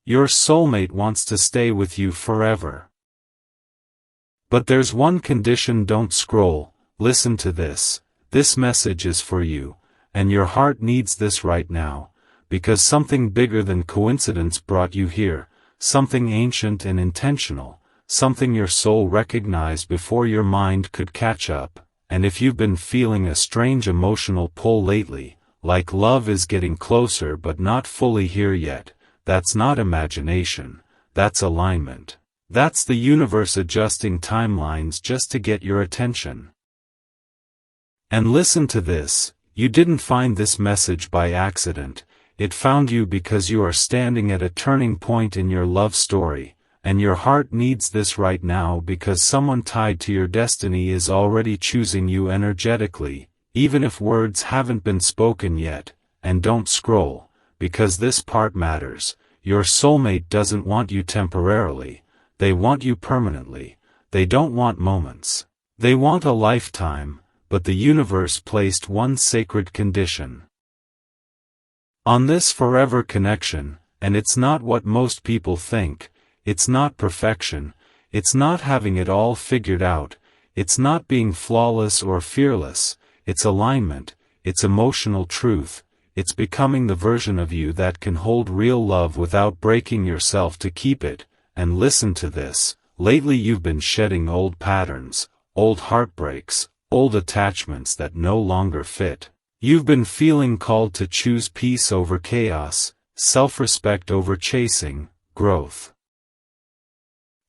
Your soulmate wants to stay with you forever. But there's one condition: don't scroll. Listen to this. This message is for you, and your heart needs this right now, because something bigger than coincidence brought you here, something ancient and intentional, something your soul recognized before your mind could catch up. And if you've been feeling a strange emotional pull lately, like love is getting closer but not fully here yet, that's not imagination, that's alignment. That's the universe adjusting timelines just to get your attention. And listen to this, you didn't find this message by accident, it found you because you are standing at a turning point in your love story, and your heart needs this right now because someone tied to your destiny is already choosing you energetically, even if words haven't been spoken yet. And don't scroll, because this part matters. Your soulmate doesn't want you temporarily, they want you permanently. They don't want moments. They want a lifetime, but the universe placed one sacred condition on this forever connection, and it's not what most people think. It's not perfection, it's not having it all figured out, it's not being flawless or fearless, it's alignment, it's emotional truth, it's becoming the version of you that can hold real love without breaking yourself to keep it. And listen to this, lately you've been shedding old patterns, old heartbreaks, old attachments that no longer fit. You've been feeling called to choose peace over chaos, self-respect over chasing, growth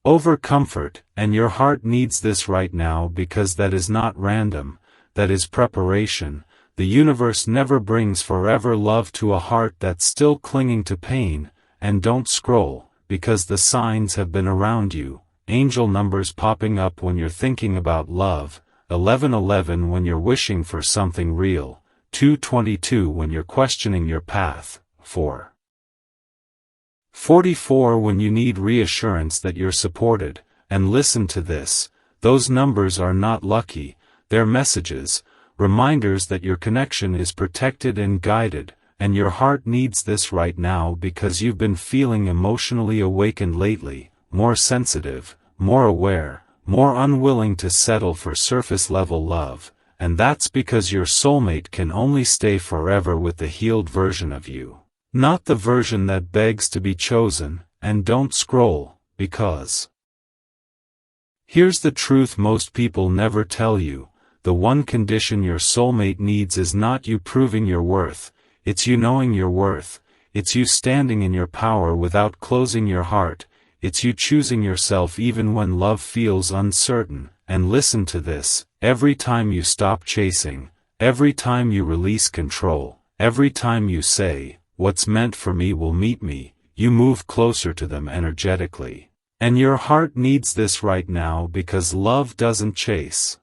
over comfort, and your heart needs this right now because that is not random, that is preparation. The universe never brings forever love to a heart that's still clinging to pain. And don't scroll, because the signs have been around you. Angel numbers popping up when you're thinking about love, 1111 when you're wishing for something real, 222 when you're questioning your path, 444 when you need reassurance that you're supported. And listen to this, those numbers are not lucky, they're messages, reminders that your connection is protected and guided, and your heart needs this right now because you've been feeling emotionally awakened lately, more sensitive, more aware, more unwilling to settle for surface-level love, and that's because your soulmate can only stay forever with the healed version of you. Not the version that begs to be chosen. And don't scroll, because here's the truth most people never tell you, the one condition your soulmate needs is not you proving your worth, it's you knowing your worth, it's you standing in your power without closing your heart, it's you choosing yourself even when love feels uncertain. And listen to this, every time you stop chasing, every time you release control, every time you say, "What's meant for me will meet me," you move closer to them energetically. And your heart needs this right now because love doesn't chase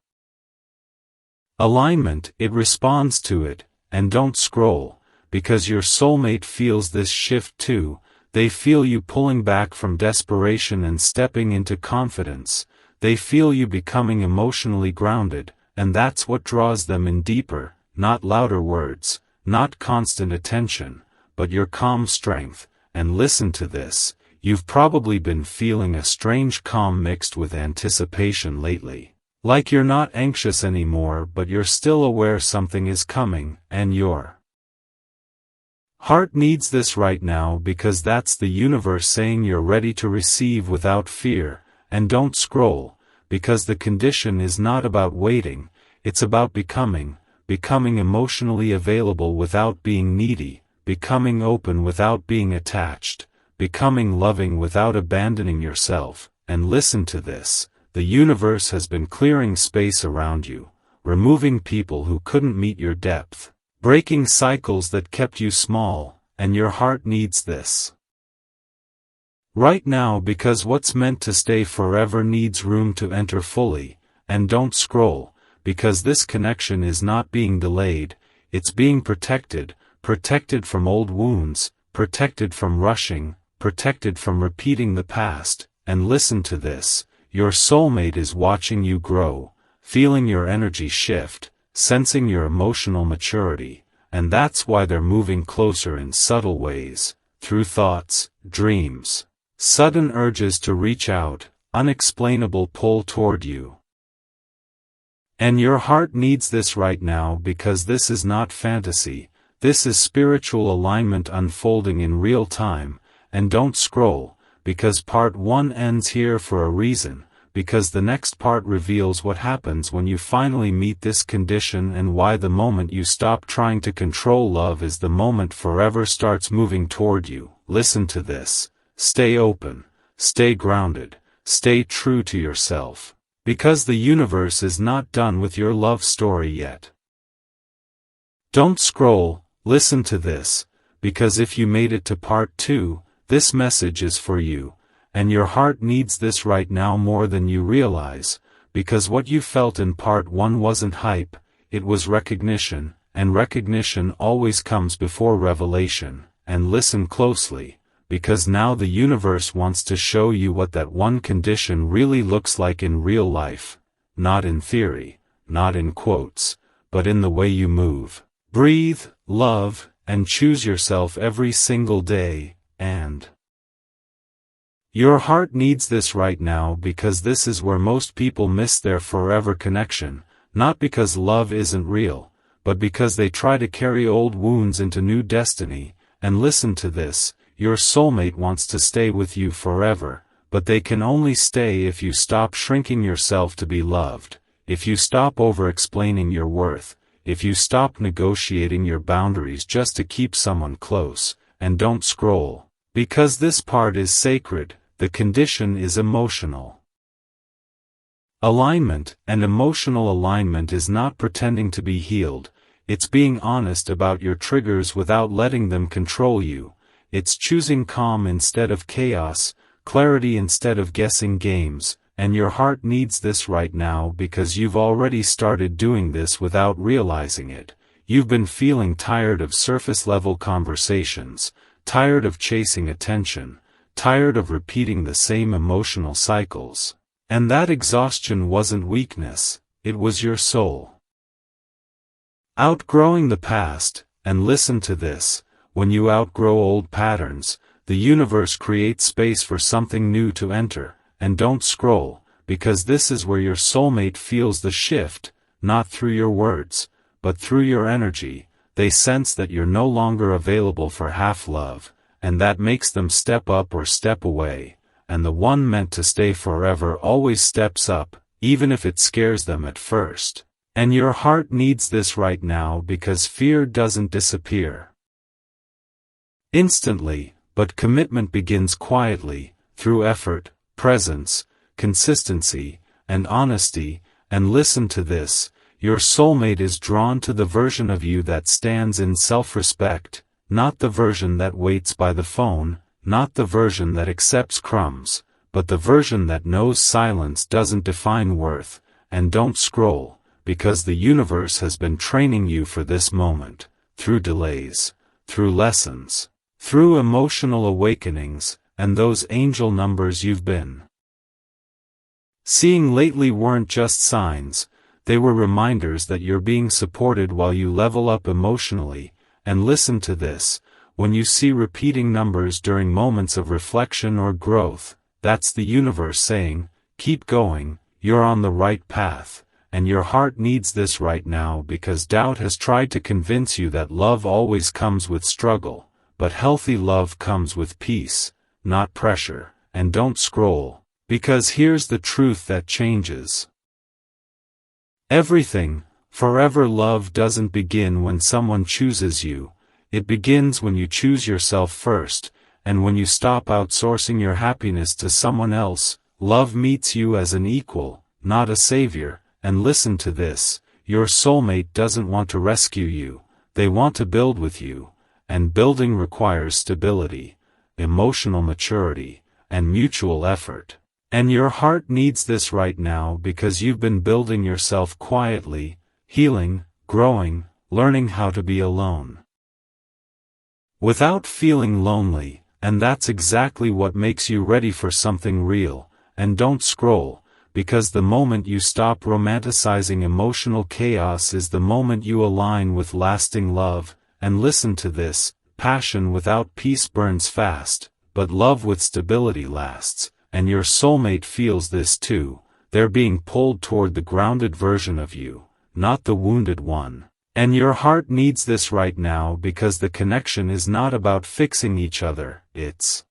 alignment, it responds to it. And don't scroll, because your soulmate feels this shift too. They feel you pulling back from desperation and stepping into confidence. They feel you becoming emotionally grounded, and that's what draws them in deeper, not louder words, not constant attention, but your calm strength. And listen to this, you've probably been feeling a strange calm mixed with anticipation lately. Like you're not anxious anymore, but you're still aware something is coming, and your heart needs this right now because that's the universe saying you're ready to receive without fear. And don't scroll, because the condition is not about waiting, it's about becoming emotionally available without being needy, becoming open without being attached, becoming loving without abandoning yourself. And listen to this, the universe has been clearing space around you, removing people who couldn't meet your depth, breaking cycles that kept you small, and your heart needs this right now because what's meant to stay forever needs room to enter fully. And don't scroll, because this connection is not being delayed, it's being protected, protected from old wounds, protected from rushing, protected from repeating the past. And listen to this, your soulmate is watching you grow, feeling your energy shift, sensing your emotional maturity, and that's why they're moving closer in subtle ways, through thoughts, dreams, sudden urges to reach out, unexplainable pull toward you. And your heart needs this right now because this is not fantasy, this is spiritual alignment unfolding in real time. And don't scroll, because part 1 ends here for a reason, because the next part reveals what happens when you finally meet this condition and why the moment you stop trying to control love is the moment forever starts moving toward you. Listen to this. Stay open, stay grounded, stay true to yourself, because the universe is not done with your love story yet. Don't scroll, listen to this, because if you made it to part 2, this message is for you, and your heart needs this right now more than you realize, because what you felt in part 1 wasn't hype, it was recognition, and recognition always comes before revelation. And listen closely, because now the universe wants to show you what that one condition really looks like in real life, not in theory, not in quotes, but in the way you move, breathe, love, and choose yourself every single day. And your heart needs this right now because this is where most people miss their forever connection, not because love isn't real, but because they try to carry old wounds into new destiny. And listen to this, your soulmate wants to stay with you forever, but they can only stay if you stop shrinking yourself to be loved, if you stop over-explaining your worth, if you stop negotiating your boundaries just to keep someone close. And don't scroll, because this part is sacred. The condition is emotional alignment, and emotional alignment is not pretending to be healed, it's being honest about your triggers without letting them control you, it's choosing calm instead of chaos, clarity instead of guessing games. And your heart needs this right now because you've already started doing this without realizing it. You've been feeling tired of surface-level conversations, tired of chasing attention, tired of repeating the same emotional cycles. And that exhaustion wasn't weakness, it was your soul outgrowing the past. And listen to this, when you outgrow old patterns, the universe creates space for something new to enter. And don't scroll, because this is where your soulmate feels the shift, not through your words, but through your energy. They sense that you're no longer available for half love, and that makes them step up or step away, and the one meant to stay forever always steps up, even if it scares them at first. And your heart needs this right now because fear doesn't disappear instantly, but commitment begins quietly, through effort, presence, consistency, and honesty. And listen to this, your soulmate is drawn to the version of you that stands in self-respect, not the version that waits by the phone, not the version that accepts crumbs, but the version that knows silence doesn't define worth. And don't scroll, because the universe has been training you for this moment, through delays, through lessons, through emotional awakenings, and those angel numbers you've been seeing lately weren't just signs, they were reminders that you're being supported while you level up emotionally. And listen to this, when you see repeating numbers during moments of reflection or growth, that's the universe saying, keep going, you're on the right path. And your heart needs this right now because doubt has tried to convince you that love always comes with struggle, but healthy love comes with peace, not pressure. And don't scroll, because here's the truth that changes everything. Forever love doesn't begin when someone chooses you, it begins when you choose yourself first, and when you stop outsourcing your happiness to someone else. Love meets you as an equal, not a savior. And listen to this, your soulmate doesn't want to rescue you, they want to build with you, and building requires stability, emotional maturity, and mutual effort. And your heart needs this right now because you've been building yourself quietly, healing, growing, learning how to be alone without feeling lonely, and that's exactly what makes you ready for something real. And don't scroll, because the moment you stop romanticizing emotional chaos is the moment you align with lasting love. And listen to this, Passion without peace burns fast, but love with stability lasts, and your soulmate feels this too. They're being pulled toward the grounded version of you, not the wounded one. And your heart needs this right now because the connection is not about fixing each other, it's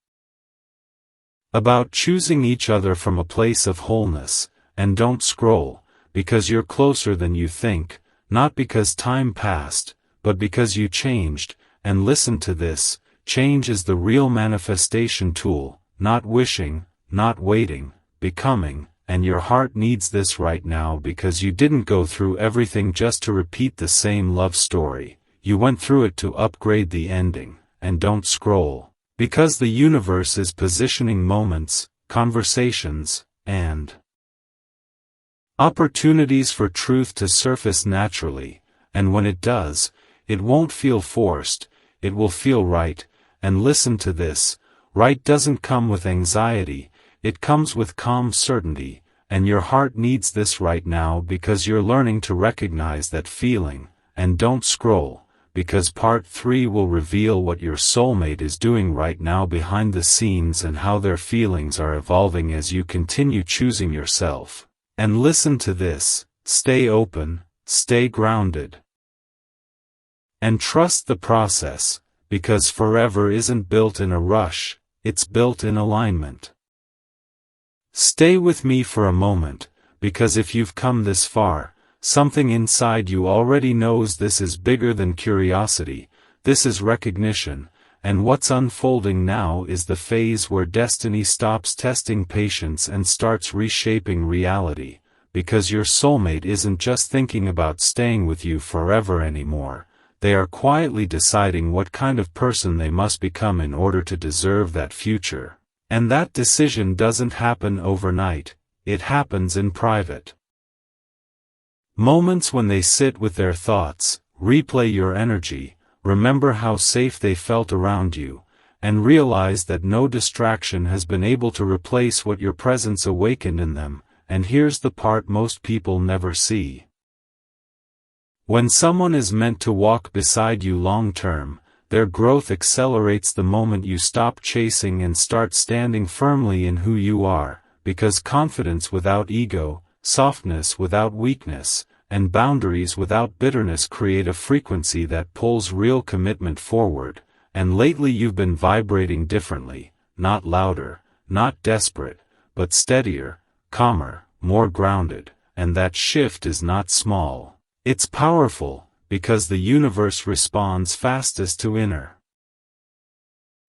about choosing each other from a place of wholeness. And don't scroll, because you're closer than you think, not because time passed, but because you changed. And listen to this, change is the real manifestation tool, not wishing, not waiting, becoming. And your heart needs this right now because you didn't go through everything just to repeat the same love story. You went through it to upgrade the ending. And don't scroll, because the universe is positioning moments, conversations, and opportunities for truth to surface naturally. And when it does, it won't feel forced, it will feel right. And listen to this, right doesn't come with anxiety, it comes with calm certainty. And your heart needs this right now because you're learning to recognize that feeling. And don't scroll, because part 3 will reveal what your soulmate is doing right now behind the scenes and how their feelings are evolving as you continue choosing yourself. And listen to this, stay open, stay grounded, and trust the process, because forever isn't built in a rush, it's built in alignment. Stay with me for a moment, because if you've come this far, something inside you already knows this is bigger than curiosity, this is recognition. And what's unfolding now is the phase where destiny stops testing patience and starts reshaping reality, because your soulmate isn't just thinking about staying with you forever anymore, they are quietly deciding what kind of person they must become in order to deserve that future. And that decision doesn't happen overnight, it happens in private moments when they sit with their thoughts, replay your energy, remember how safe they felt around you, and realize that no distraction has been able to replace what your presence awakened in them. And here's the part most people never see. When someone is meant to walk beside you long term, their growth accelerates the moment you stop chasing and start standing firmly in who you are, because confidence without ego, softness without weakness, and boundaries without bitterness create a frequency that pulls real commitment forward. And lately you've been vibrating differently, not louder, not desperate, but steadier, calmer, more grounded. And that shift is not small, it's powerful, because the universe responds fastest to inner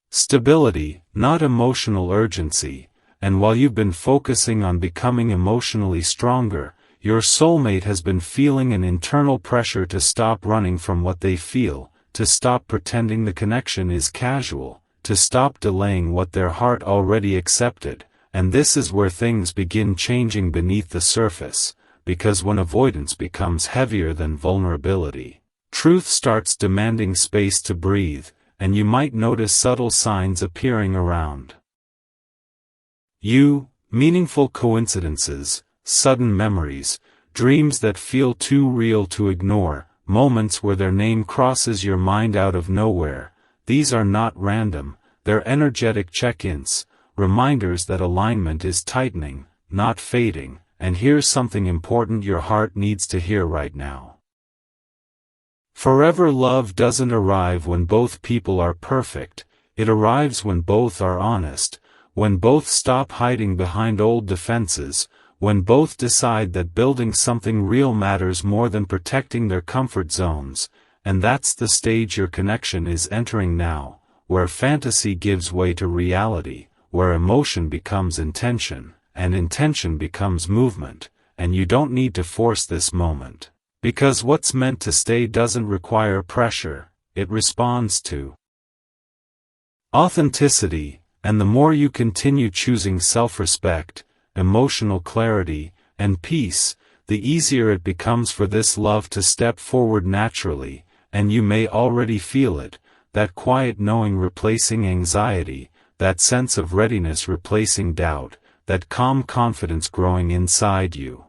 stability, not emotional urgency. And while you've been focusing on becoming emotionally stronger, your soulmate has been feeling an internal pressure to stop running from what they feel, to stop pretending the connection is casual, to stop delaying what their heart already accepted. And this is where things begin changing beneath the surface, because when avoidance becomes heavier than vulnerability, truth starts demanding space to breathe, and you might notice subtle signs appearing around you, meaningful coincidences, sudden memories, dreams that feel too real to ignore, moments where their name crosses your mind out of nowhere. These are not random, they're energetic check-ins, reminders that alignment is tightening, not fading. And here's something important your heart needs to hear right now. Forever love doesn't arrive when both people are perfect, it arrives when both are honest, when both stop hiding behind old defenses, when both decide that building something real matters more than protecting their comfort zones. And that's the stage your connection is entering now, where fantasy gives way to reality, where emotion becomes intention, and intention becomes movement. And you don't need to force this moment, because what's meant to stay doesn't require pressure, it responds to authenticity. And the more you continue choosing self-respect, emotional clarity, and peace, the easier it becomes for this love to step forward naturally. And you may already feel it, that quiet knowing replacing anxiety, that sense of readiness replacing doubt, that calm confidence growing inside you.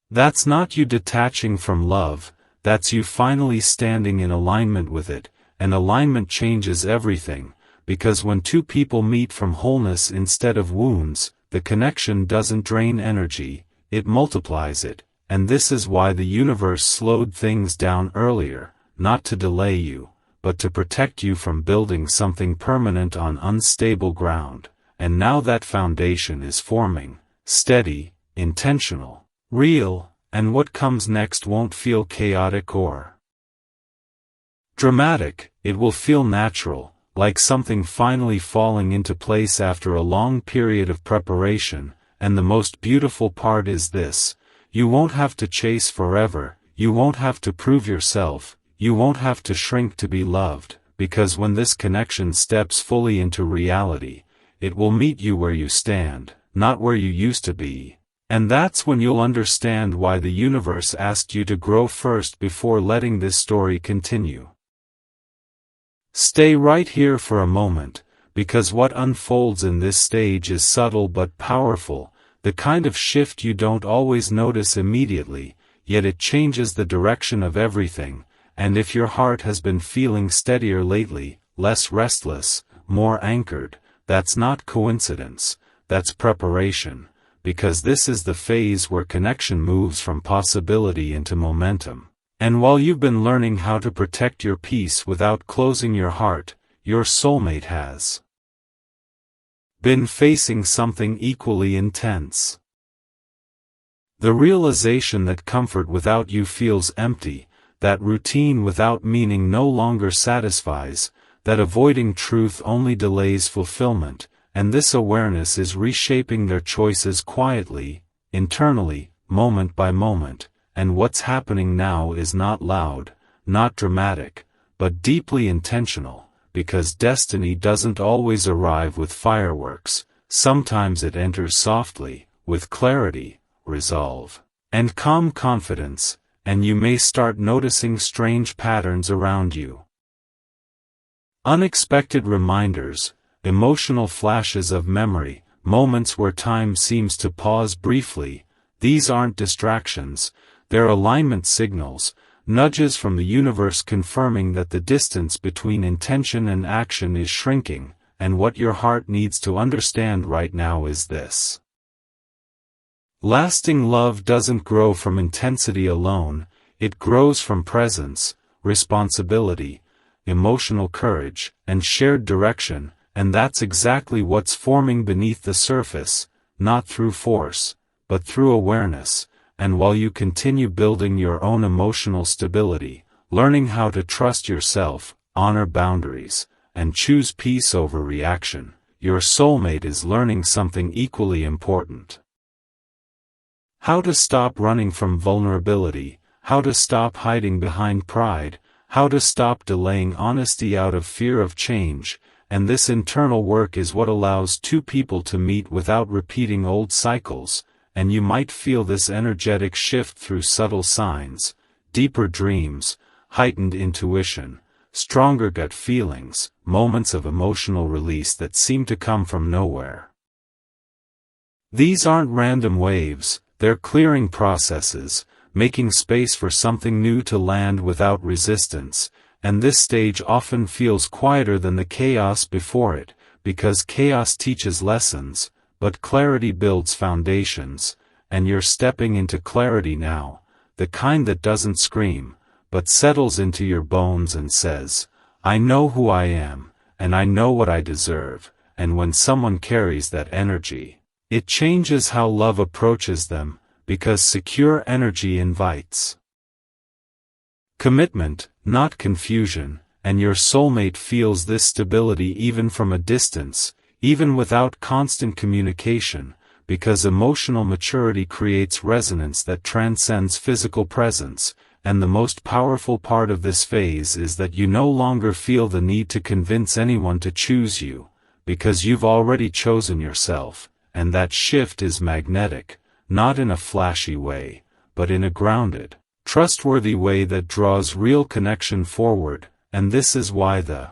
That's not you detaching from love, that's you finally standing in alignment with it. and alignment changes everything, because when two people meet from wholeness instead of wounds, the connection doesn't drain energy, it multiplies it, and this is why the universe slowed things down earlier, not to delay you, but to protect you from building something permanent on unstable ground, and now that foundation is forming, steady, intentional, real, and what comes next won't feel chaotic or dramatic, it will feel natural, like something finally falling into place after a long period of preparation, and the most beautiful part is this: you won't have to chase forever, you won't have to prove yourself, you won't have to shrink to be loved, because when this connection steps fully into reality, it will meet you where you stand, not where you used to be. And that's when you'll understand why the universe asked you to grow first before letting this story continue. Stay right here for a moment, because what unfolds in this stage is subtle but powerful, the kind of shift you don't always notice immediately, yet it changes the direction of everything, and if your heart has been feeling steadier lately, less restless, more anchored, that's not coincidence, that's preparation, because this is the phase where connection moves from possibility into momentum. And while you've been learning how to protect your peace without closing your heart, your soulmate has been facing something equally intense. The realization that comfort without you feels empty, that routine without meaning no longer satisfies, that avoiding truth only delays fulfillment, and this awareness is reshaping their choices quietly, internally, moment by moment. And what's happening now is not loud, not dramatic, but deeply intentional, because destiny doesn't always arrive with fireworks, sometimes it enters softly, with clarity, resolve, and calm confidence, and you may start noticing strange patterns around you. Unexpected reminders, emotional flashes of memory, moments where time seems to pause briefly, these aren't distractions. They're alignment signals, nudges from the universe confirming that the distance between intention and action is shrinking, and what your heart needs to understand right now is this. Lasting love doesn't grow from intensity alone, it grows from presence, responsibility, emotional courage, and shared direction, and that's exactly what's forming beneath the surface, not through force, but through awareness. And while you continue building your own emotional stability, learning how to trust yourself, honor boundaries, and choose peace over reaction, your soulmate is learning something equally important. How to stop running from vulnerability, how to stop hiding behind pride, how to stop delaying honesty out of fear of change, and this internal work is what allows two people to meet without repeating old cycles. And you might feel this energetic shift through subtle signs, deeper dreams, heightened intuition, stronger gut feelings, moments of emotional release that seem to come from nowhere. These aren't random waves, they're clearing processes, making space for something new to land without resistance, and this stage often feels quieter than the chaos before it, because chaos teaches lessons, but clarity builds foundations, and you're stepping into clarity now, the kind that doesn't scream, but settles into your bones and says, I know who I am, and I know what I deserve, and when someone carries that energy, it changes how love approaches them, because secure energy invites commitment, not confusion, and your soulmate feels this stability even from a distance, even without constant communication, because emotional maturity creates resonance that transcends physical presence, and the most powerful part of this phase is that you no longer feel the need to convince anyone to choose you, because you've already chosen yourself, and that shift is magnetic, not in a flashy way, but in a grounded, trustworthy way that draws real connection forward, and this is why the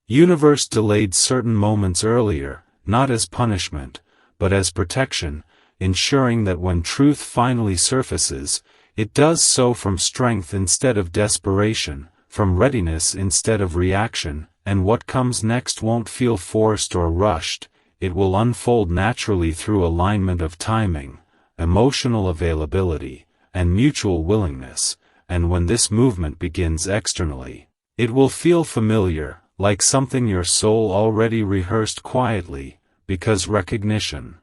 universe delayed certain moments earlier, not as punishment, but as protection, ensuring that when truth finally surfaces, it does so from strength instead of desperation, from readiness instead of reaction, and what comes next won't feel forced or rushed. It will unfold naturally through alignment of timing, emotional availability, and mutual willingness, and when this movement begins externally, it will feel familiar, like something your soul already rehearsed quietly, because recognition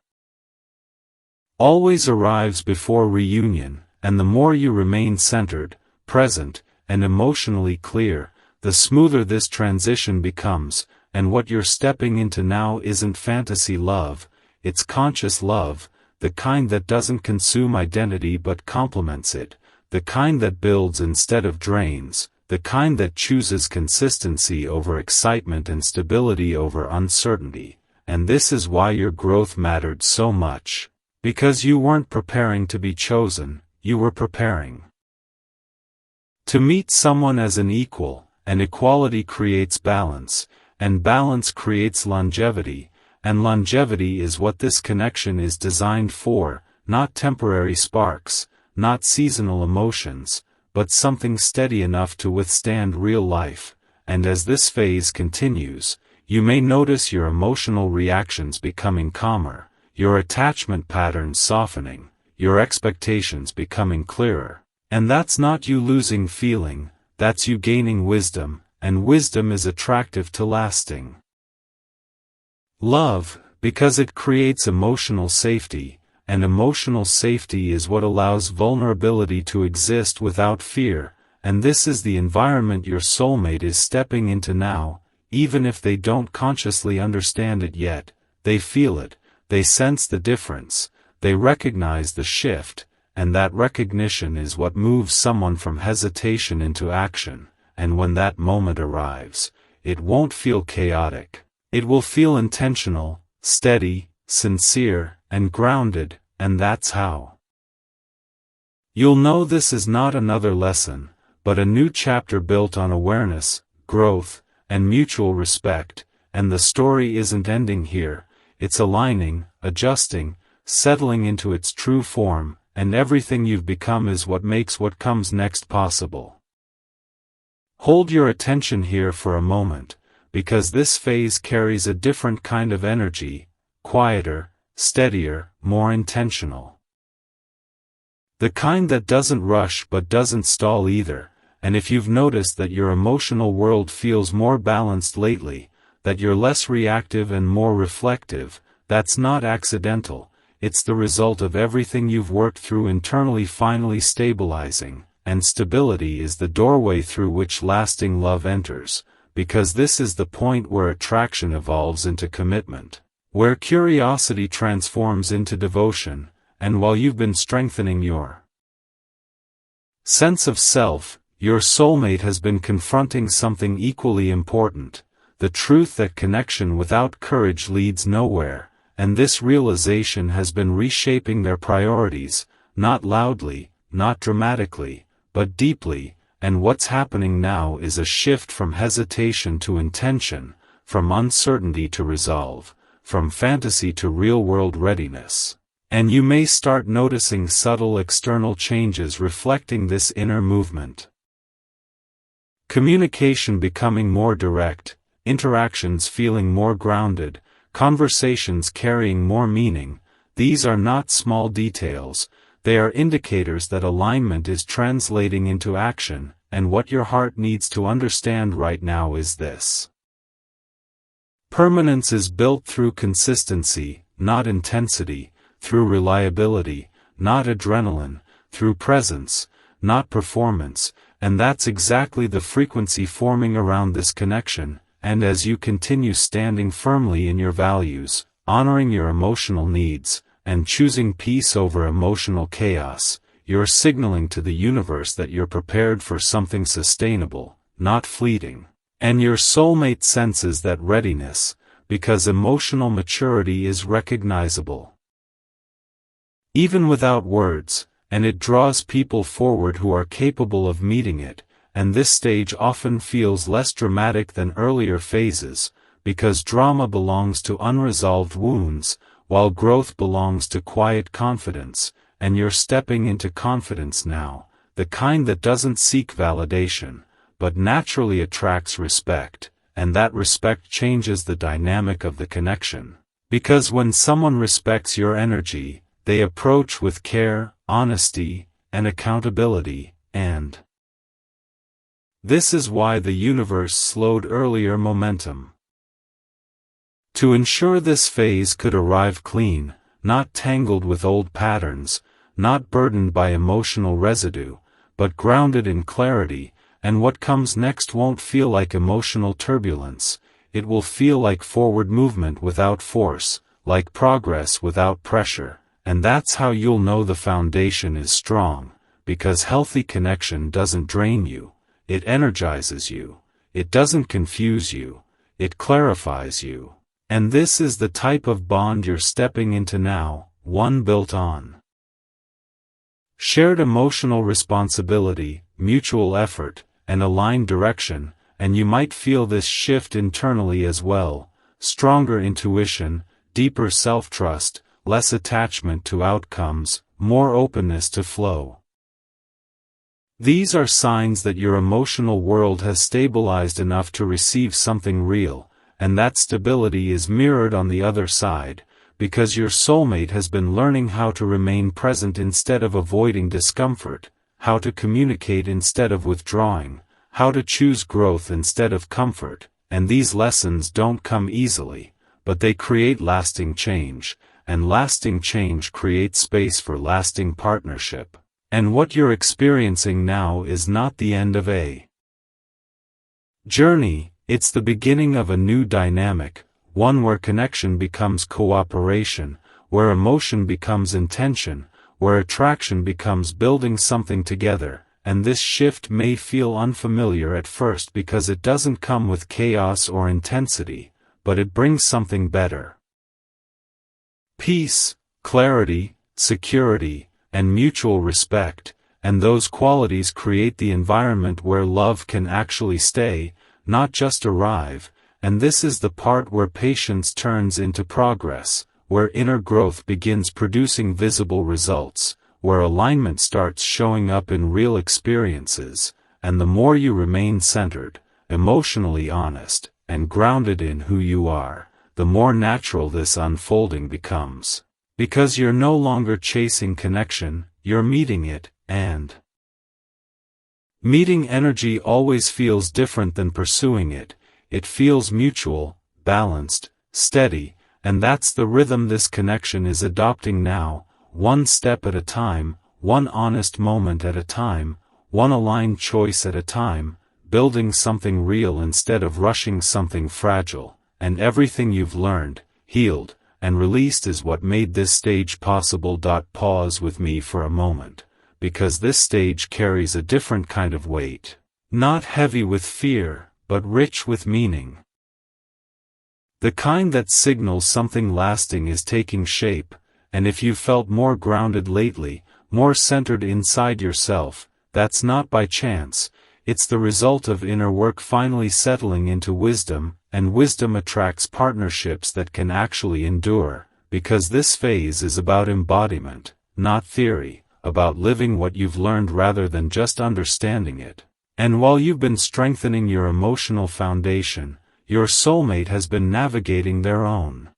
always arrives before reunion, and the more you remain centered, present, and emotionally clear, the smoother this transition becomes, and what you're stepping into now isn't fantasy love, it's conscious love, the kind that doesn't consume identity but complements it, the kind that builds instead of drains, the kind that chooses consistency over excitement and stability over uncertainty. And this is why your growth mattered so much. Because you weren't preparing to be chosen, you were preparing to meet someone as an equal, and equality creates balance, and balance creates longevity, and longevity is what this connection is designed for, not temporary sparks, not seasonal emotions, but something steady enough to withstand real life. And as this phase continues, you may notice your emotional reactions becoming calmer, your attachment patterns softening, your expectations becoming clearer. And that's not you losing feeling, that's you gaining wisdom, and wisdom is attractive to lasting love, because it creates emotional safety, and emotional safety is what allows vulnerability to exist without fear, and this is the environment your soulmate is stepping into now. Even if they don't consciously understand it yet, they feel it, they sense the difference, they recognize the shift, and that recognition is what moves someone from hesitation into action, and when that moment arrives, it won't feel chaotic, it will feel intentional, steady, sincere, and grounded, and that's how you'll know this is not another lesson, but a new chapter built on awareness, growth, and mutual respect. And the story isn't ending here, it's aligning, adjusting, settling into its true form, and everything you've become is what makes what comes next possible. Hold your attention here for a moment, because this phase carries a different kind of energy, quieter, steadier, more intentional. The kind that doesn't rush but doesn't stall either. And if you've noticed that your emotional world feels more balanced lately, that you're less reactive and more reflective, that's not accidental, it's the result of everything you've worked through internally finally stabilizing, and stability is the doorway through which lasting love enters, because this is the point where attraction evolves into commitment, where curiosity transforms into devotion, and while you've been strengthening your sense of self, your soulmate has been confronting something equally important, the truth that connection without courage leads nowhere, and this realization has been reshaping their priorities, not loudly, not dramatically, but deeply, and what's happening now is a shift from hesitation to intention, from uncertainty to resolve, from fantasy to real-world readiness. And you may start noticing subtle external changes reflecting this inner movement. Communication becoming more direct, interactions feeling more grounded, conversations carrying more meaning. These are not small details, they are indicators that alignment is translating into action, and what your heart needs to understand right now is this. Permanence is built through consistency, not intensity, through reliability, not adrenaline, through presence, not performance. And that's exactly the frequency forming around this connection, and as you continue standing firmly in your values, honoring your emotional needs, and choosing peace over emotional chaos, you're signaling to the universe that you're prepared for something sustainable, not fleeting. And your soulmate senses that readiness, because emotional maturity is recognizable even without words, and it draws people forward who are capable of meeting it, and this stage often feels less dramatic than earlier phases, because drama belongs to unresolved wounds, while growth belongs to quiet confidence, and you're stepping into confidence now, the kind that doesn't seek validation, but naturally attracts respect, and that respect changes the dynamic of the connection. Because when someone respects your energy, they approach with care, honesty, and accountability, and this is why the universe slowed earlier momentum. To ensure this phase could arrive clean, not tangled with old patterns, not burdened by emotional residue, but grounded in clarity, and what comes next won't feel like emotional turbulence, it will feel like forward movement without force, like progress without pressure, and that's how you'll know the foundation is strong, because healthy connection doesn't drain you, it energizes you, it doesn't confuse you, it clarifies you. And this is the type of bond you're stepping into now, one built on shared emotional responsibility, mutual effort, and aligned direction, and you might feel this shift internally as well, stronger intuition, deeper self-trust, less attachment to outcomes, more openness to flow. These are signs that your emotional world has stabilized enough to receive something real, and that stability is mirrored on the other side, because your soulmate has been learning how to remain present instead of avoiding discomfort, how to communicate instead of withdrawing, how to choose growth instead of comfort, and these lessons don't come easily, but they create lasting change, and lasting change creates space for lasting partnership. And what you're experiencing now is not the end of a journey, it's the beginning of a new dynamic, one where connection becomes cooperation, where emotion becomes intention, where attraction becomes building something together, and this shift may feel unfamiliar at first because it doesn't come with chaos or intensity, but it brings something better. Peace, clarity, security, and mutual respect, and those qualities create the environment where love can actually stay, not just arrive, and this is the part where patience turns into progress, where inner growth begins producing visible results, where alignment starts showing up in real experiences, and the more you remain centered, emotionally honest, and grounded in who you are, the more natural this unfolding becomes. Because you're no longer chasing connection, you're meeting it, and meeting energy always feels different than pursuing it. It feels mutual, balanced, steady, and that's the rhythm this connection is adopting now, one step at a time, one honest moment at a time, one aligned choice at a time, building something real instead of rushing something fragile, and everything you've learned, healed, and released is what made this stage possible. Pause with me for a moment, because this stage carries a different kind of weight, not heavy with fear, but rich with meaning. The kind that signals something lasting is taking shape, and if you've felt more grounded lately, more centered inside yourself, that's not by chance, it's the result of inner work finally settling into wisdom, and wisdom attracts partnerships that can actually endure, because this phase is about embodiment, not theory, about living what you've learned rather than just understanding it. And while you've been strengthening your emotional foundation, your soulmate has been navigating their own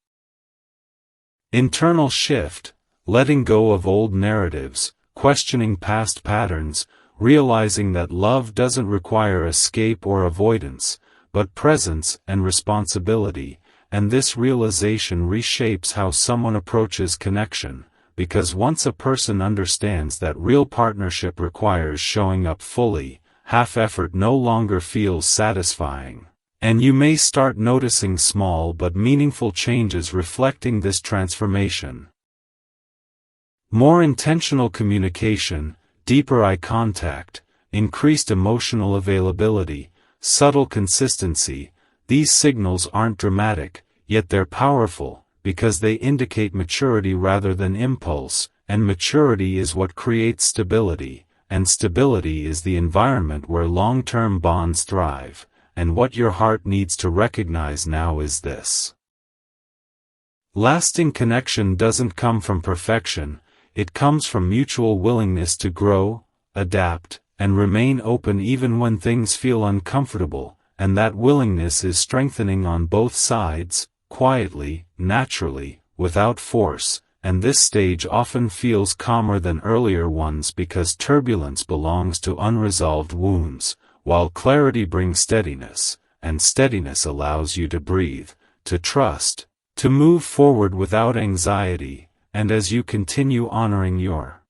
internal shift, letting go of old narratives, questioning past patterns, realizing that love doesn't require escape or avoidance, but presence and responsibility, and this realization reshapes how someone approaches connection, because once a person understands that real partnership requires showing up fully, half effort no longer feels satisfying. And you may start noticing small but meaningful changes reflecting this transformation. More intentional communication, deeper eye contact, increased emotional availability, subtle consistency. These signals aren't dramatic, yet they're powerful, because they indicate maturity rather than impulse, and maturity is what creates stability, and stability is the environment where long-term bonds thrive. And what your heart needs to recognize now is this. Lasting connection doesn't come from perfection, it comes from mutual willingness to grow, adapt, and remain open even when things feel uncomfortable, and that willingness is strengthening on both sides, quietly, naturally, without force, and this stage often feels calmer than earlier ones because turbulence belongs to unresolved wounds, while clarity brings steadiness, and steadiness allows you to breathe, to trust, to move forward without anxiety, and as you continue honoring your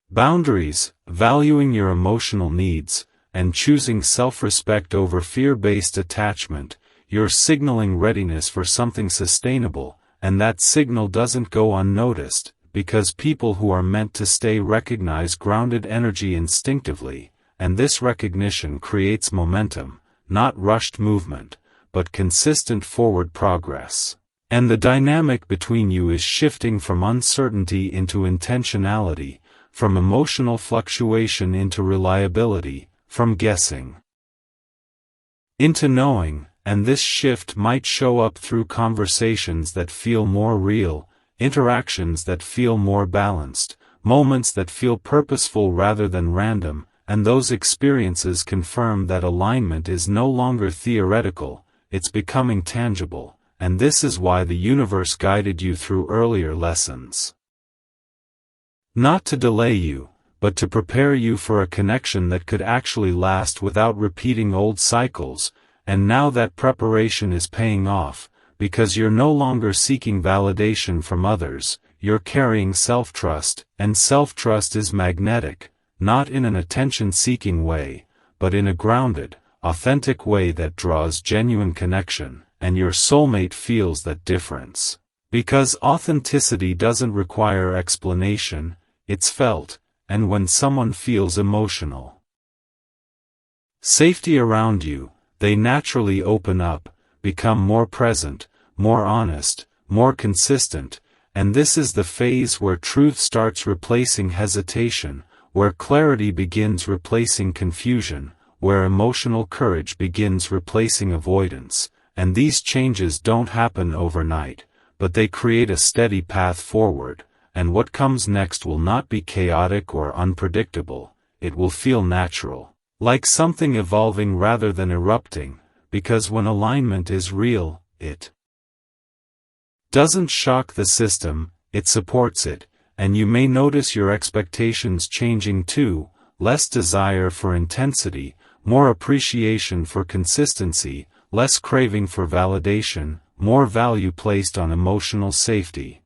boundaries, valuing your emotional needs, and choosing self-respect over fear-based attachment, you're signaling readiness for something sustainable, and that signal doesn't go unnoticed, because people who are meant to stay recognize grounded energy instinctively, and this recognition creates momentum, not rushed movement, but consistent forward progress. And the dynamic between you is shifting from uncertainty into intentionality, from emotional fluctuation into reliability, from guessing into knowing, and this shift might show up through conversations that feel more real, interactions that feel more balanced, moments that feel purposeful rather than random, and those experiences confirm that alignment is no longer theoretical, it's becoming tangible, and this is why the universe guided you through earlier lessons. Not to delay you, but to prepare you for a connection that could actually last without repeating old cycles, and now that preparation is paying off, because you're no longer seeking validation from others, you're carrying self-trust, and self-trust is magnetic, not in an attention-seeking way, but in a grounded, authentic way that draws genuine connection, and your soulmate feels that difference. Because authenticity doesn't require explanation, it's felt, and when someone feels emotional safety around you, they naturally open up, become more present, more honest, more consistent, and this is the phase where truth starts replacing hesitation, where clarity begins replacing confusion, where emotional courage begins replacing avoidance, and these changes don't happen overnight, but they create a steady path forward, and what comes next will not be chaotic or unpredictable, it will feel natural, like something evolving rather than erupting, because when alignment is real, it doesn't shock the system, it supports it, and you may notice your expectations changing too, less desire for intensity, more appreciation for consistency, less craving for validation, more value placed on emotional safety.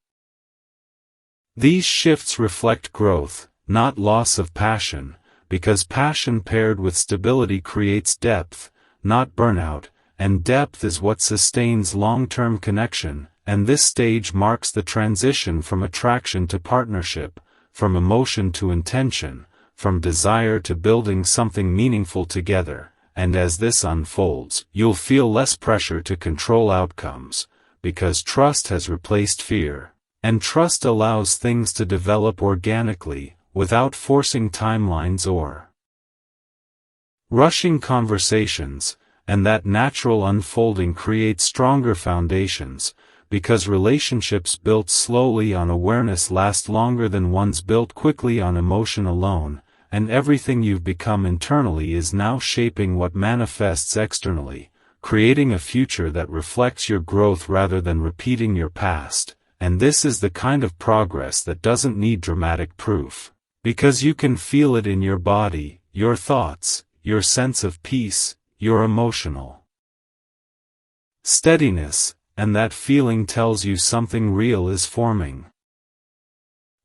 These shifts reflect growth, not loss of passion, because passion paired with stability creates depth, not burnout, and depth is what sustains long-term connection, and this stage marks the transition from attraction to partnership, from emotion to intention, from desire to building something meaningful together, and as this unfolds, you'll feel less pressure to control outcomes, because trust has replaced fear, and trust allows things to develop organically, without forcing timelines or rushing conversations, and that natural unfolding creates stronger foundations, because relationships built slowly on awareness last longer than ones built quickly on emotion alone, and everything you've become internally is now shaping what manifests externally, creating a future that reflects your growth rather than repeating your past, and this is the kind of progress that doesn't need dramatic proof. Because you can feel it in your body, your thoughts, your sense of peace, your emotional steadiness, and that feeling tells you something real is forming.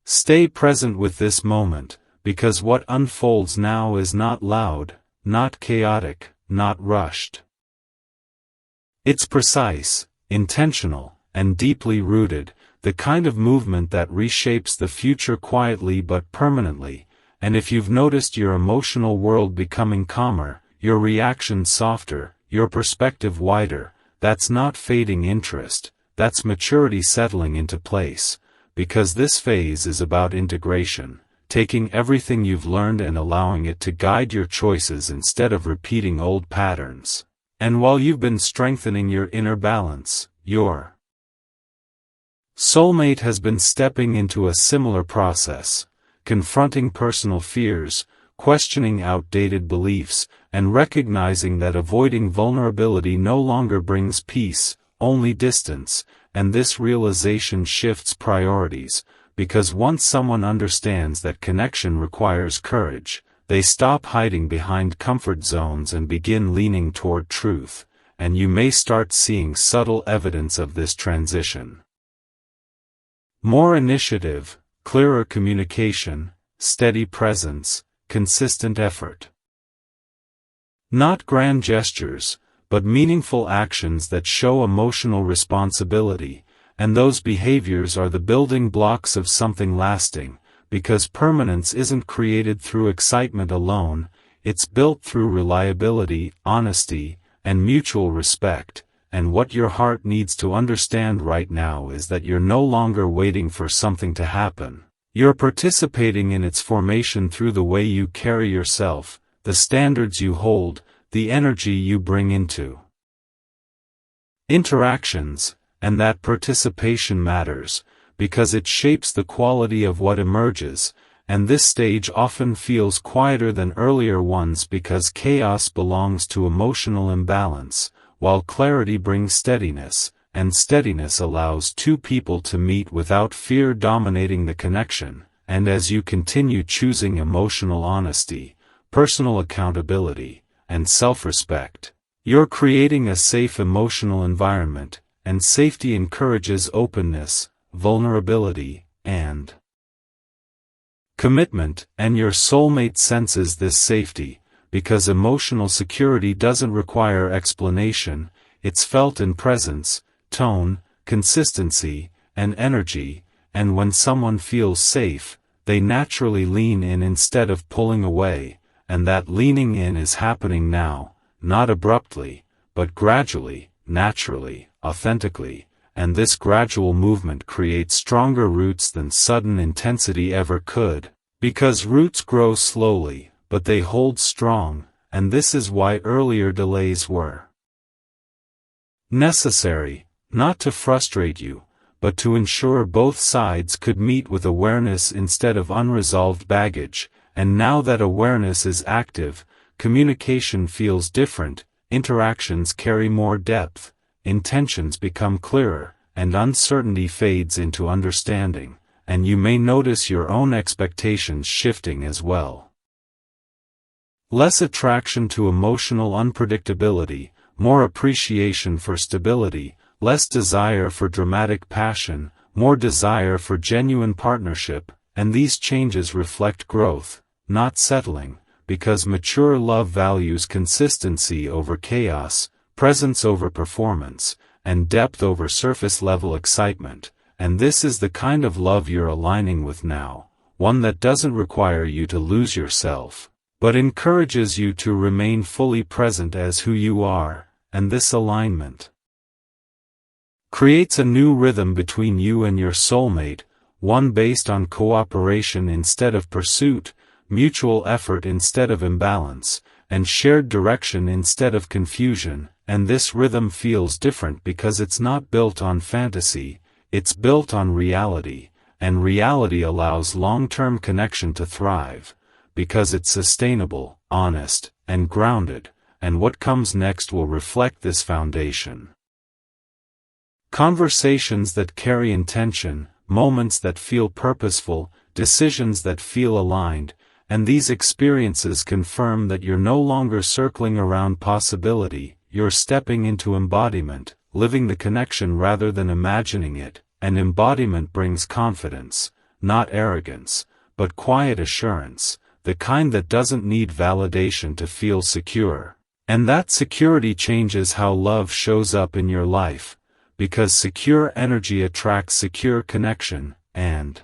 Stay present with this moment, because what unfolds now is not loud, not chaotic, not rushed. It's precise, intentional, and deeply rooted, the kind of movement that reshapes the future quietly but permanently, and if you've noticed your emotional world becoming calmer, your reaction softer, your perspective wider, that's not fading interest, that's maturity settling into place, because this phase is about integration, taking everything you've learned and allowing it to guide your choices instead of repeating old patterns. And while you've been strengthening your inner balance, your soulmate has been stepping into a similar process, confronting personal fears, questioning outdated beliefs, and recognizing that avoiding vulnerability no longer brings peace, only distance, and this realization shifts priorities, because once someone understands that connection requires courage, they stop hiding behind comfort zones and begin leaning toward truth, and you may start seeing subtle evidence of this transition. More initiative, clearer communication, steady presence, consistent effort. Not grand gestures, but meaningful actions that show emotional responsibility, and those behaviors are the building blocks of something lasting, because permanence isn't created through excitement alone, it's built through reliability, honesty, and mutual respect. And what your heart needs to understand right now is that you're no longer waiting for something to happen. You're participating in its formation through the way you carry yourself, the standards you hold, the energy you bring into interactions, and that participation matters, because it shapes the quality of what emerges, and this stage often feels quieter than earlier ones because chaos belongs to emotional imbalance, while clarity brings steadiness, and steadiness allows two people to meet without fear dominating the connection, and as you continue choosing emotional honesty, personal accountability, and self-respect, you're creating a safe emotional environment, and safety encourages openness, vulnerability, and commitment, and your soulmate senses this safety, because emotional security doesn't require explanation, it's felt in presence, tone, consistency, and energy, and when someone feels safe, they naturally lean in instead of pulling away, and that leaning in is happening now, not abruptly, but gradually, naturally, authentically, and this gradual movement creates stronger roots than sudden intensity ever could, because roots grow slowly, but they hold strong, and this is why earlier delays were necessary, not to frustrate you, but to ensure both sides could meet with awareness instead of unresolved baggage, and now that awareness is active, communication feels different, interactions carry more depth, intentions become clearer, and uncertainty fades into understanding, and you may notice your own expectations shifting as well. Less attraction to emotional unpredictability, more appreciation for stability, less desire for dramatic passion, more desire for genuine partnership, and these changes reflect growth, not settling, because mature love values consistency over chaos, presence over performance, and depth over surface-level excitement, and this is the kind of love you're aligning with now, one that doesn't require you to lose yourself, but encourages you to remain fully present as who you are, and this alignment creates a new rhythm between you and your soulmate, one based on cooperation instead of pursuit, mutual effort instead of imbalance, and shared direction instead of confusion, and this rhythm feels different because it's not built on fantasy, it's built on reality, and reality allows long-term connection to thrive, because it's sustainable, honest, and grounded, and what comes next will reflect this foundation. Conversations that carry intention, moments that feel purposeful, decisions that feel aligned, and these experiences confirm that you're no longer circling around possibility, you're stepping into embodiment, living the connection rather than imagining it, and embodiment brings confidence, not arrogance, but quiet assurance, the kind that doesn't need validation to feel secure. And that security changes how love shows up in your life, because secure energy attracts secure connection, and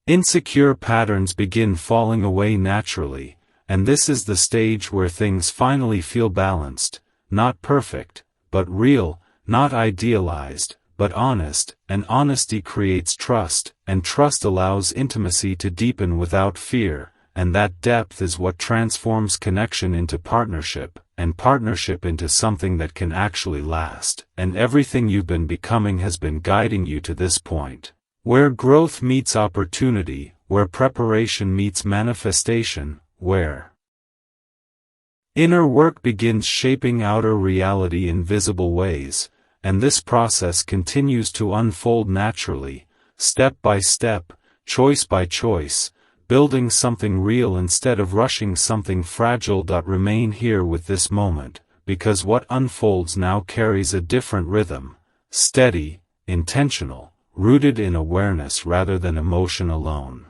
insecure patterns begin falling away naturally, and this is the stage where things finally feel balanced, not perfect, but real, not idealized, but honest, and honesty creates trust, and trust allows intimacy to deepen without fear, and that depth is what transforms connection into partnership, and partnership into something that can actually last, and everything you've been becoming has been guiding you to this point, where growth meets opportunity, where preparation meets manifestation, where inner work begins shaping outer reality in visible ways, and this process continues to unfold naturally, step by step, choice by choice, building something real instead of rushing something fragile. Remain here with this moment, because what unfolds now carries a different rhythm, steady, intentional, rooted in awareness rather than emotion alone.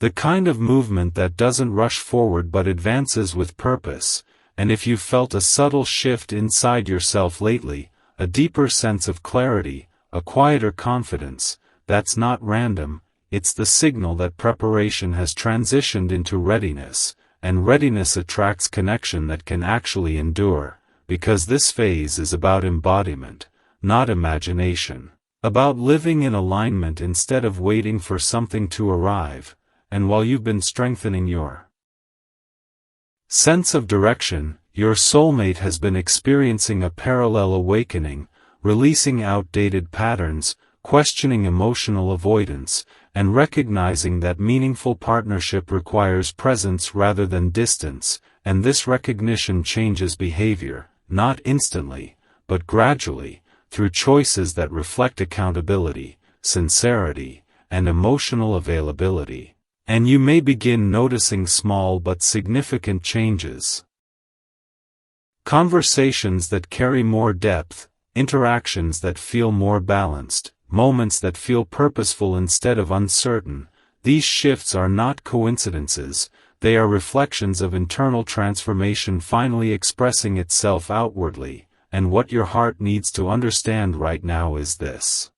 The kind of movement that doesn't rush forward but advances with purpose, and if you've felt a subtle shift inside yourself lately, a deeper sense of clarity, a quieter confidence, that's not random, it's the signal that preparation has transitioned into readiness, and readiness attracts connection that can actually endure, because this phase is about embodiment, not imagination, about living in alignment instead of waiting for something to arrive. And while you've been strengthening your sense of direction, your soulmate has been experiencing a parallel awakening, releasing outdated patterns, questioning emotional avoidance, and recognizing that meaningful partnership requires presence rather than distance, and this recognition changes behavior, not instantly, but gradually, through choices that reflect accountability, sincerity, and emotional availability. And you may begin noticing small but significant changes. Conversations that carry more depth, interactions that feel more balanced, moments that feel purposeful instead of uncertain. These shifts are not coincidences, they are reflections of internal transformation finally expressing itself outwardly, and what your heart needs to understand right now is this.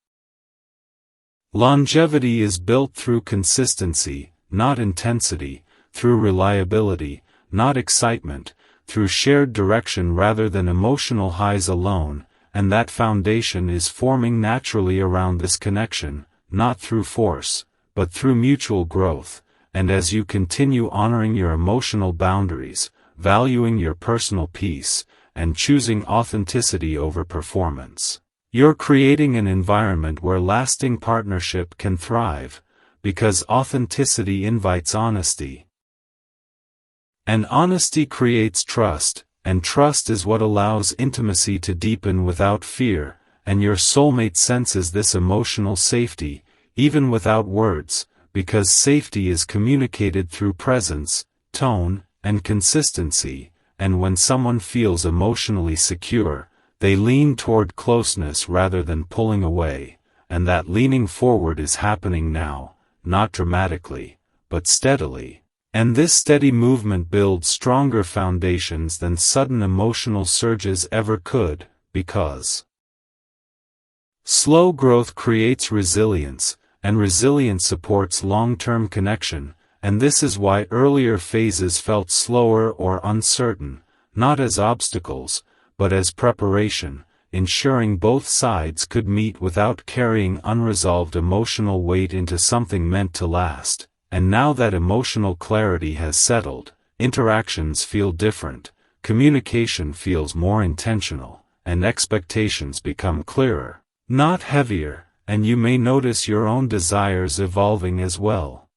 Longevity is built through consistency, not intensity, through reliability, not excitement, through shared direction rather than emotional highs alone, and that foundation is forming naturally around this connection, not through force, but through mutual growth, and as you continue honoring your emotional boundaries, valuing your personal peace, and choosing authenticity over performance, you're creating an environment where lasting partnership can thrive, because authenticity invites honesty. And honesty creates trust, and trust is what allows intimacy to deepen without fear, and your soulmate senses this emotional safety, even without words, because safety is communicated through presence, tone, and consistency, and when someone feels emotionally secure, they lean toward closeness rather than pulling away, and that leaning forward is happening now. Not dramatically, but steadily. And this steady movement builds stronger foundations than sudden emotional surges ever could, because slow growth creates resilience, and resilience supports long-term connection, and this is why earlier phases felt slower or uncertain, not as obstacles, but as preparation, ensuring both sides could meet without carrying unresolved emotional weight into something meant to last. And now that emotional clarity has settled, interactions feel different, communication feels more intentional, and expectations become clearer, not heavier, and you may notice your own desires evolving as well.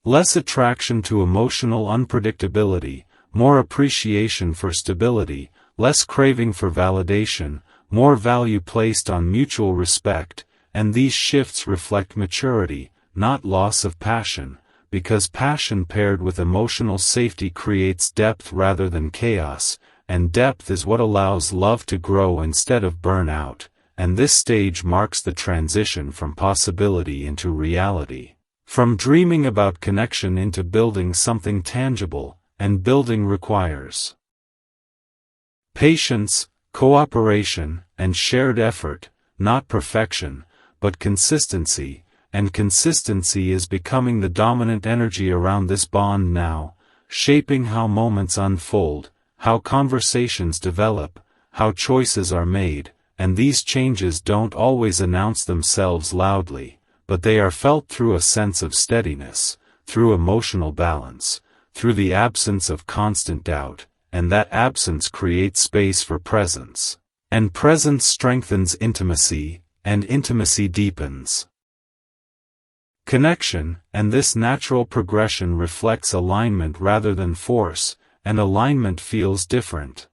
Less attraction to emotional unpredictability, more appreciation for stability, less craving for validation, more value placed on mutual respect, and these shifts reflect maturity, not loss of passion, because passion paired with emotional safety creates depth rather than chaos, and depth is what allows love to grow instead of burn out, and this stage marks the transition from possibility into reality, from dreaming about connection into building something tangible, and building requires patience, cooperation, and shared effort, not perfection, but consistency, and consistency is becoming the dominant energy around this bond now, shaping how moments unfold, how conversations develop, how choices are made, and these changes don't always announce themselves loudly, but they are felt through a sense of steadiness, through emotional balance, through the absence of constant doubt, and that absence creates space for presence. And presence strengthens intimacy, and intimacy deepens connection, and this natural progression reflects alignment rather than force, and alignment feels different.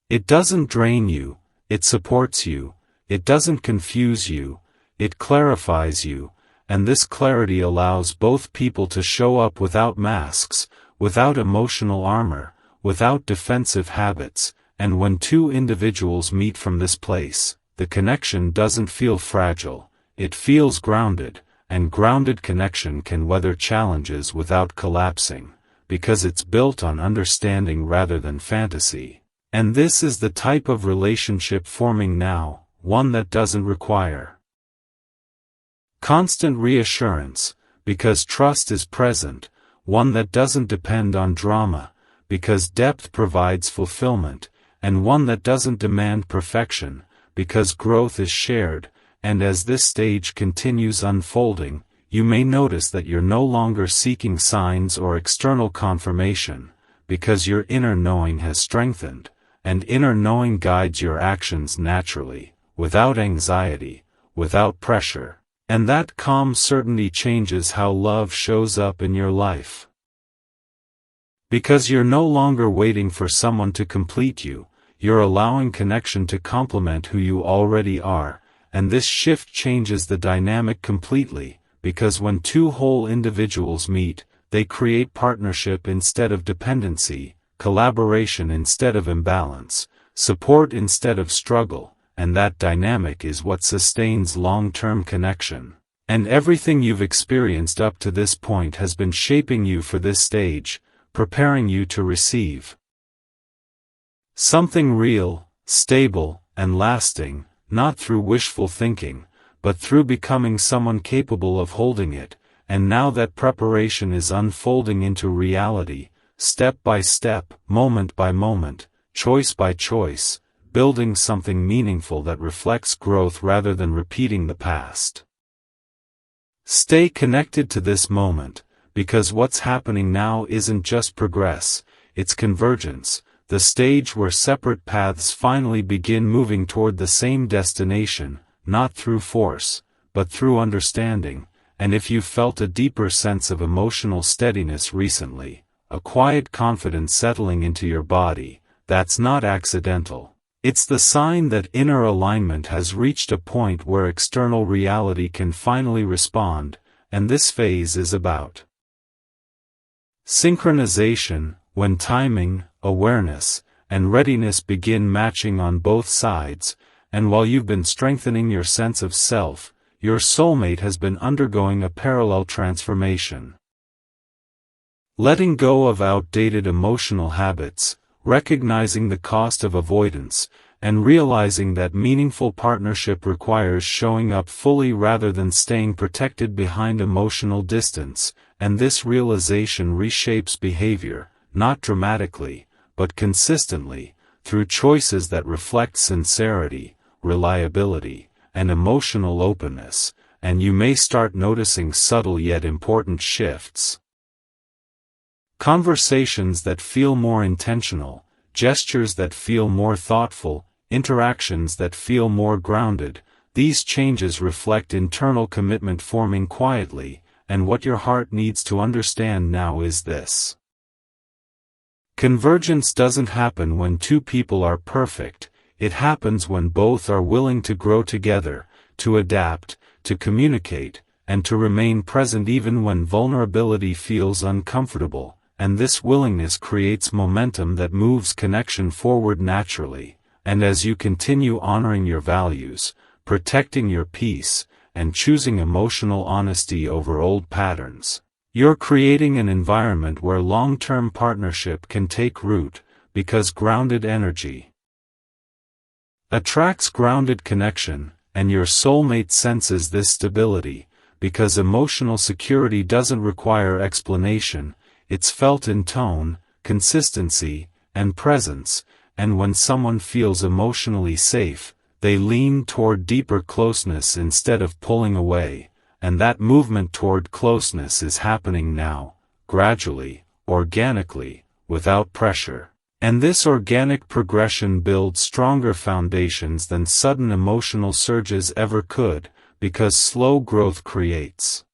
It doesn't drain you, it supports you, it doesn't confuse you, it clarifies you, and this clarity allows both people to show up without masks, without emotional armor, without defensive habits, and when two individuals meet from this place, the connection doesn't feel fragile, it feels grounded, and grounded connection can weather challenges without collapsing, because it's built on understanding rather than fantasy. And this is the type of relationship forming now, one that doesn't require constant reassurance, because trust is present, one that doesn't depend on drama, because depth provides fulfillment, and one that doesn't demand perfection, because growth is shared, and as this stage continues unfolding, you may notice that you're no longer seeking signs or external confirmation, because your inner knowing has strengthened, and inner knowing guides your actions naturally, without anxiety, without pressure. And that calm certainty changes how love shows up in your life. Because you're no longer waiting for someone to complete you, you're allowing connection to complement who you already are, and this shift changes the dynamic completely, because when two whole individuals meet, they create partnership instead of dependency, collaboration instead of imbalance, support instead of struggle. And that dynamic is what sustains long-term connection. And everything you've experienced up to this point has been shaping you for this stage, preparing you to receive something real, stable, and lasting, not through wishful thinking, but through becoming someone capable of holding it. And now that preparation is unfolding into reality, step by step, moment by moment, choice by choice, building something meaningful that reflects growth rather than repeating the past. Stay connected to this moment, because what's happening now isn't just progress, it's convergence, the stage where separate paths finally begin moving toward the same destination, not through force, but through understanding. And if you've felt a deeper sense of emotional steadiness recently, a quiet confidence settling into your body, that's not accidental. It's the sign that inner alignment has reached a point where external reality can finally respond, and this phase is about synchronization, when timing, awareness, and readiness begin matching on both sides, and while you've been strengthening your sense of self, your soulmate has been undergoing a parallel transformation. Letting go of outdated emotional habits, recognizing the cost of avoidance, and realizing that meaningful partnership requires showing up fully rather than staying protected behind emotional distance, and this realization reshapes behavior, not dramatically, but consistently, through choices that reflect sincerity, reliability, and emotional openness, and you may start noticing subtle yet important shifts. Conversations that feel more intentional, gestures that feel more thoughtful, interactions that feel more grounded, these changes reflect internal commitment forming quietly, and what your heart needs to understand now is this. Convergence doesn't happen when two people are perfect, it happens when both are willing to grow together, to adapt, to communicate, and to remain present even when vulnerability feels uncomfortable. And this willingness creates momentum that moves connection forward naturally, and as you continue honoring your values, protecting your peace, and choosing emotional honesty over old patterns, you're creating an environment where long-term partnership can take root, because grounded energy attracts grounded connection, and your soulmate senses this stability, because emotional security doesn't require explanation. It's felt in tone, consistency, and presence, and when someone feels emotionally safe, they lean toward deeper closeness instead of pulling away, and that movement toward closeness is happening now, gradually, organically, without pressure. And this organic progression builds stronger foundations than sudden emotional surges ever could, because slow growth creates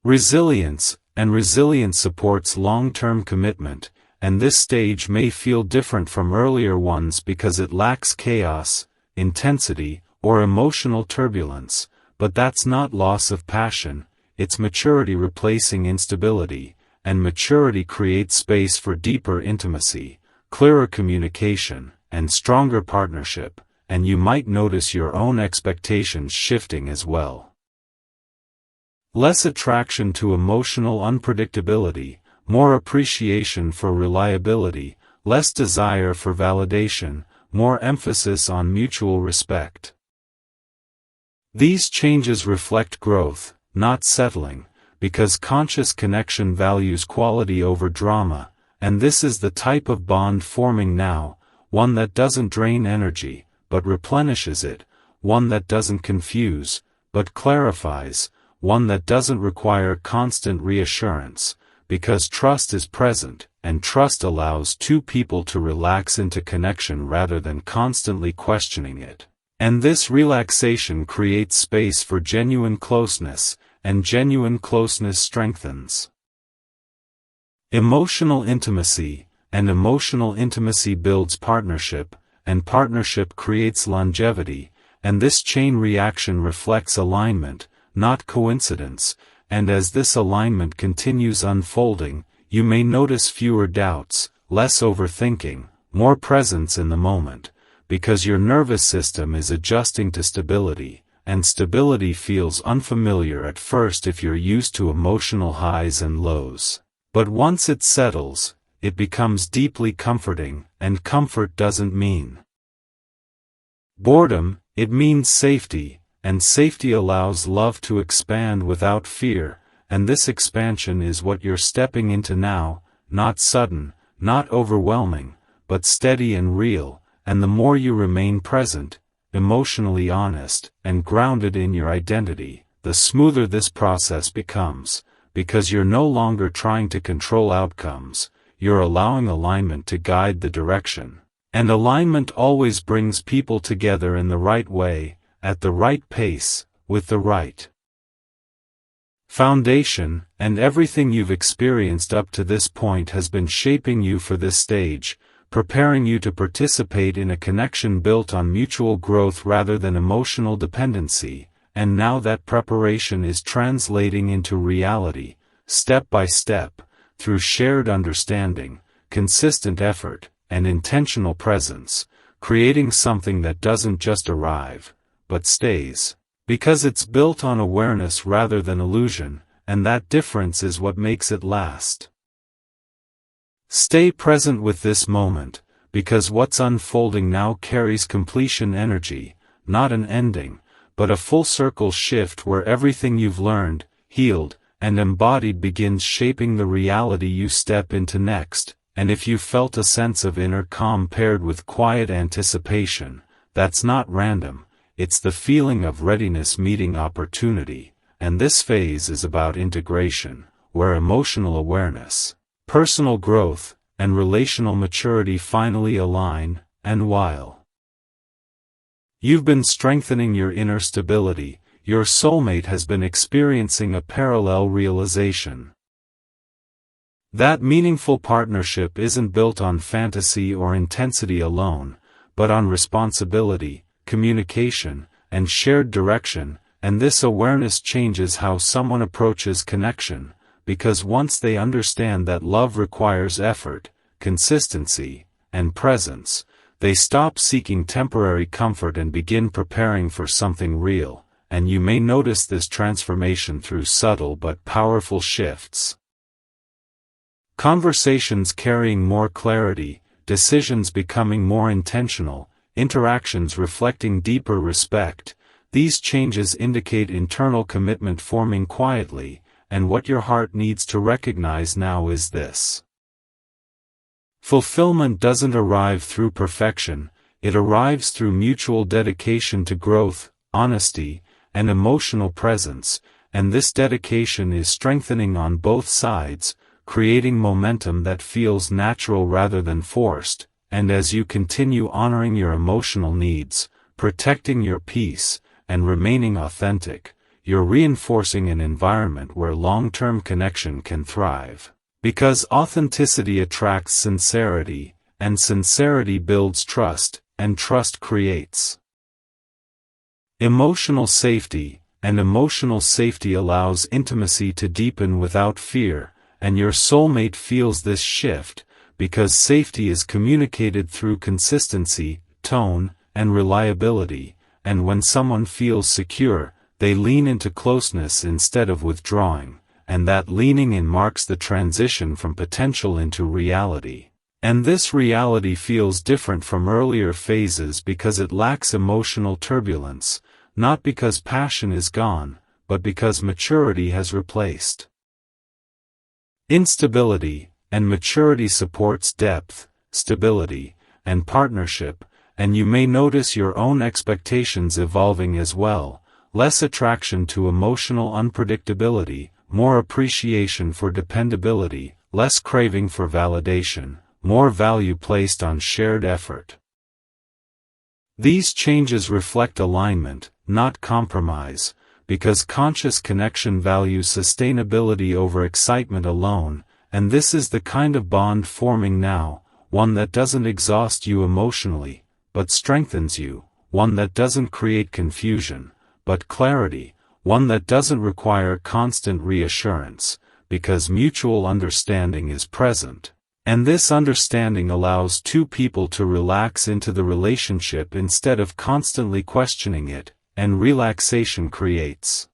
resilience, and resilience supports long-term commitment, and this stage may feel different from earlier ones because it lacks chaos, intensity, or emotional turbulence, but that's not loss of passion, it's maturity replacing instability, and maturity creates space for deeper intimacy, clearer communication, and stronger partnership, and you might notice your own expectations shifting as well. Less attraction to emotional unpredictability, more appreciation for reliability, less desire for validation, more emphasis on mutual respect. These changes reflect growth, not settling, because conscious connection values quality over drama, and this is the type of bond forming now, one that doesn't drain energy, but replenishes it, one that doesn't confuse, but clarifies, one that doesn't require constant reassurance, because trust is present, and trust allows two people to relax into connection rather than constantly questioning it. And this relaxation creates space for genuine closeness, and genuine closeness strengthens emotional intimacy, and emotional intimacy builds partnership, and partnership creates longevity, and this chain reaction reflects alignment, not coincidence, and as this alignment continues unfolding, you may notice fewer doubts, less overthinking, more presence in the moment, because your nervous system is adjusting to stability, and stability feels unfamiliar at first if you're used to emotional highs and lows. But once it settles, it becomes deeply comforting, and comfort doesn't mean boredom, it means safety, and safety allows love to expand without fear, and this expansion is what you're stepping into now, not sudden, not overwhelming, but steady and real, and the more you remain present, emotionally honest, and grounded in your identity, the smoother this process becomes, because you're no longer trying to control outcomes, you're allowing alignment to guide the direction. And alignment always brings people together in the right way, at the right pace, with the right foundation, and everything you've experienced up to this point has been shaping you for this stage, preparing you to participate in a connection built on mutual growth rather than emotional dependency, and now that preparation is translating into reality, step by step, through shared understanding, consistent effort, and intentional presence, creating something that doesn't just arrive, but stays, because it's built on awareness rather than illusion, and that difference is what makes it last. Stay present with this moment, because what's unfolding now carries completion energy, not an ending, but a full circle shift where everything you've learned, healed, and embodied begins shaping the reality you step into next, and if you felt a sense of inner calm paired with quiet anticipation, that's not random. It's the feeling of readiness meeting opportunity, and this phase is about integration, where emotional awareness, personal growth, and relational maturity finally align, and while you've been strengthening your inner stability, your soulmate has been experiencing a parallel realization. That meaningful partnership isn't built on fantasy or intensity alone, but on responsibility, communication, and shared direction, and this awareness changes how someone approaches connection, because once they understand that love requires effort, consistency, and presence, they stop seeking temporary comfort and begin preparing for something real, and you may notice this transformation through subtle but powerful shifts. Conversations carrying more clarity, decisions becoming more intentional, interactions reflecting deeper respect, these changes indicate internal commitment forming quietly, and what your heart needs to recognize now is this. Fulfillment doesn't arrive through perfection, it arrives through mutual dedication to growth, honesty, and emotional presence, and this dedication is strengthening on both sides, creating momentum that feels natural rather than forced, and as you continue honoring your emotional needs, protecting your peace, and remaining authentic, you're reinforcing an environment where long-term connection can thrive. Because authenticity attracts sincerity, and sincerity builds trust, and trust creates emotional safety, and emotional safety allows intimacy to deepen without fear, and your soulmate feels this shift, because safety is communicated through consistency, tone, and reliability, and when someone feels secure, they lean into closeness instead of withdrawing, and that leaning in marks the transition from potential into reality. And this reality feels different from earlier phases because it lacks emotional turbulence, not because passion is gone, but because maturity has replaced instability, and maturity supports depth, stability, and partnership, and you may notice your own expectations evolving as well, less attraction to emotional unpredictability, more appreciation for dependability, less craving for validation, more value placed on shared effort. These changes reflect alignment, not compromise, because conscious connection values sustainability over excitement alone, and this is the kind of bond forming now, one that doesn't exhaust you emotionally, but strengthens you, one that doesn't create confusion, but clarity, one that doesn't require constant reassurance, because mutual understanding is present. And this understanding allows two people to relax into the relationship instead of constantly questioning it, and relaxation creates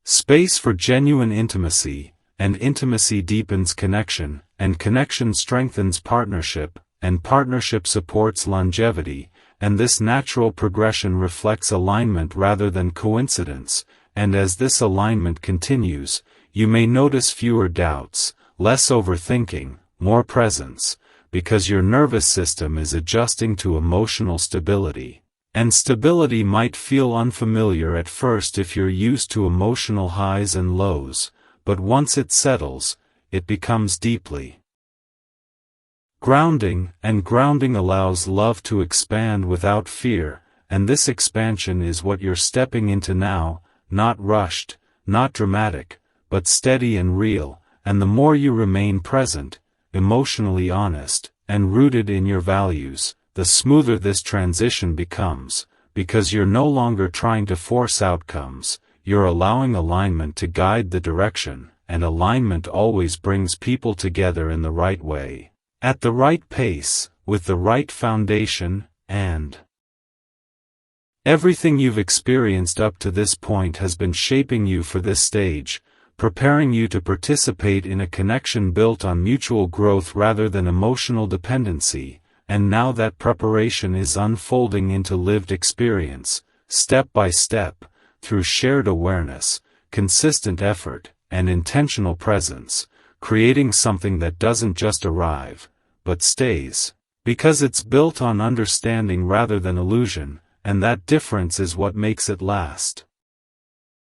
space for genuine intimacy, and intimacy deepens connection, and connection strengthens partnership, and partnership supports longevity, and this natural progression reflects alignment rather than coincidence, and as this alignment continues, you may notice fewer doubts, less overthinking, more presence, because your nervous system is adjusting to emotional stability. And stability might feel unfamiliar at first if you're used to emotional highs and lows, but once it settles, it becomes deeply grounding, and grounding allows love to expand without fear, and this expansion is what you're stepping into now, not rushed, not dramatic, but steady and real. And the more you remain present, emotionally honest, and rooted in your values, the smoother this transition becomes, because you're no longer trying to force outcomes, you're allowing alignment to guide the direction, and alignment always brings people together in the right way, at the right pace, with the right foundation, and everything you've experienced up to this point has been shaping you for this stage, preparing you to participate in a connection built on mutual growth rather than emotional dependency, and now that preparation is unfolding into lived experience, step by step, through shared awareness, consistent effort, and intentional presence, creating something that doesn't just arrive, but stays, because it's built on understanding rather than illusion, and that difference is what makes it last.